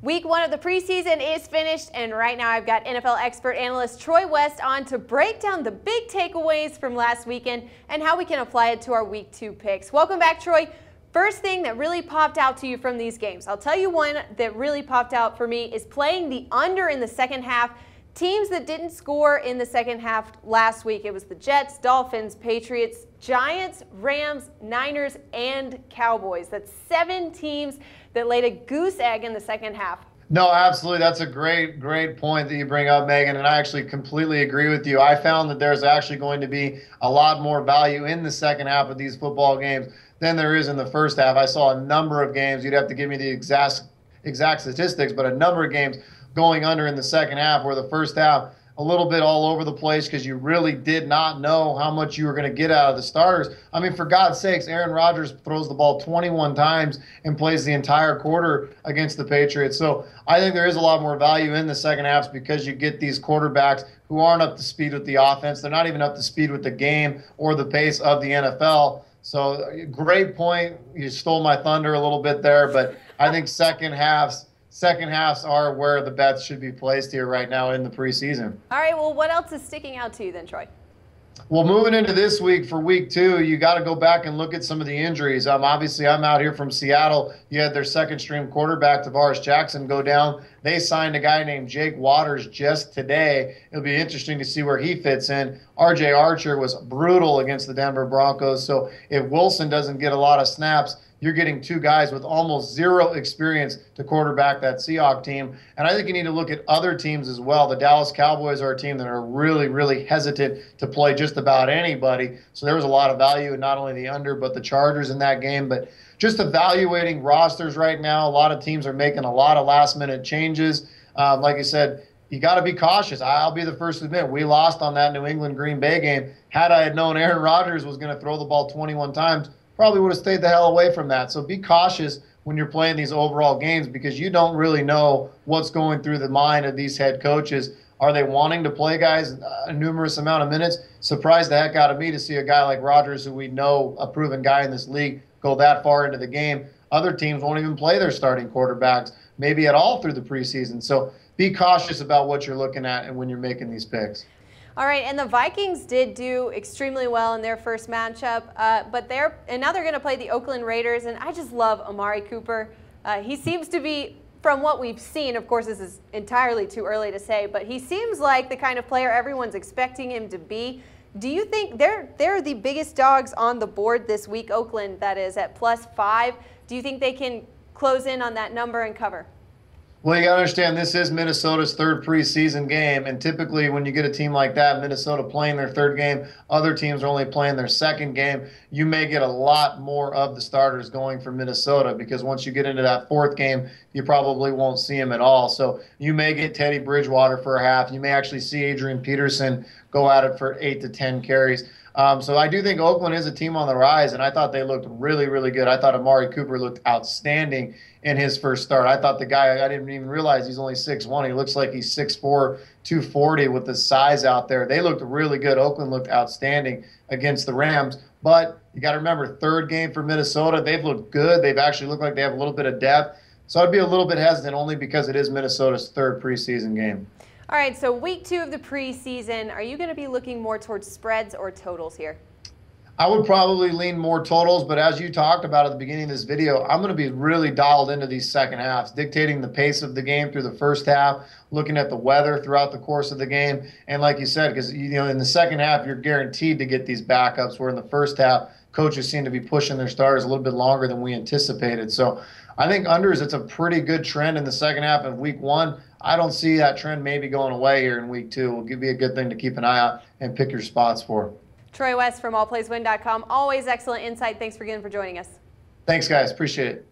Week 1 of the preseason is finished, and right now I've got NFL expert analyst Troy West on to break down the big takeaways from last weekend and how we can apply it to our Week 2 picks. Welcome back, Troy. First thing that really popped out to you from these games. I'll tell you one that really popped out for me is playing the under in the second half. Teams that didn't score in the second half last week. It was the Jets, Dolphins, Patriots, Giants, Rams, Niners, and Cowboys. That's 7 teams that laid a goose egg in the second half. No, absolutely. That's a great point that you bring up, Megan, and I actually completely agree with you. I found that there's actually going to be a lot more value in the second half of these football games than there is in the first half. I saw a number of games. You'd have to give me the exact statistics, but a number of games going under in the second half, where the first half a little bit all over the place because you really did not know how much you were going to get out of the starters. I mean, for God's sakes, Aaron Rodgers throws the ball 21 times and plays the entire quarter against the Patriots. So I think there is a lot more value in the second halves because you get these quarterbacks who aren't up to speed with the offense. They're not even up to speed with the game or the pace of the NFL. So great point. You stole my thunder a little bit there, but I think second halves are where the bets should be placed here right now in the preseason. All right, well, what else is sticking out to you then, Troy? Well, moving into this week for week 2, you got to go back and look at some of the injuries. Obviously, I'm out here from Seattle. You had their second-string quarterback, Tavares Jackson, go down. They signed a guy named Jake Waters just today. It'll be interesting to see where he fits in. R.J. Archer was brutal against the Denver Broncos, so if Wilson doesn't get a lot of snaps, you're getting 2 guys with almost zero experience to quarterback that Seahawks team. And I think you need to look at other teams as well. The Dallas Cowboys are a team that are really, really hesitant to play just about anybody. So there was a lot of value in not only the under, but the Chargers in that game. But just evaluating rosters right now, a lot of teams are making a lot of last-minute changes. Like I said, you got to be cautious. I'll be the first to admit, we lost on that New England-Green Bay game. Had I had known Aaron Rodgers was going to throw the ball 21 times, probably would have stayed the hell away from that. So be cautious when you're playing these overall games because you don't really know what's going through the mind of these head coaches. Are they wanting to play guys a numerous amount of minutes? Surprised the heck out of me to see a guy like Rodgers, who we know a proven guy in this league, go that far into the game. Other teams won't even play their starting quarterbacks, maybe at all through the preseason. So be cautious about what you're looking at and when you're making these picks. All right, and the Vikings did do extremely well in their first matchup, but now they're going to play the Oakland Raiders, and I just love Amari Cooper. He seems to be, from what we've seen, of course this is entirely too early to say, but he seems like the kind of player everyone's expecting him to be. Do you think they're the biggest dogs on the board this week, Oakland, that is, at +5? Do you think they can close in on that number and cover? Well, you got to understand, this is Minnesota's 3rd preseason game, and typically when you get a team like that, Minnesota playing their 3rd game, other teams are only playing their 2nd game, you may get a lot more of the starters going for Minnesota because once you get into that 4th game, you probably won't see them at all. So you may get Teddy Bridgewater for a half. You may actually see Adrian Peterson go at it for 8 to 10 carries. So I do think Oakland is a team on the rise, and I thought they looked really, really good. I thought Amari Cooper looked outstanding in his first start. I thought the guy, I didn't even realize he's only 6'1". He looks like he's 6'4", 240 with the size out there. They looked really good. Oakland looked outstanding against the Rams. But you got to remember, 3rd game for Minnesota, they've looked good. They've actually looked like they have a little bit of depth. So I'd be a little bit hesitant only because it is Minnesota's 3rd preseason game. All right, so week 2 of the preseason, are you going to be looking more towards spreads or totals here? I would probably lean more totals, but as you talked about at the beginning of this video, I'm going to be really dialed into these second halves, dictating the pace of the game through the first half, looking at the weather throughout the course of the game. And like you said, because in the second half, you're guaranteed to get these backups, where in the first half, coaches seem to be pushing their starters a little bit longer than we anticipated. So I think unders, it's a pretty good trend in the second half of week 1. I don't see that trend maybe going away here in week 2. It'll be a good thing to keep an eye out and pick your spots for. Troy West from allplayswin.com. Always excellent insight. Thanks again for joining us. Thanks, guys. Appreciate it.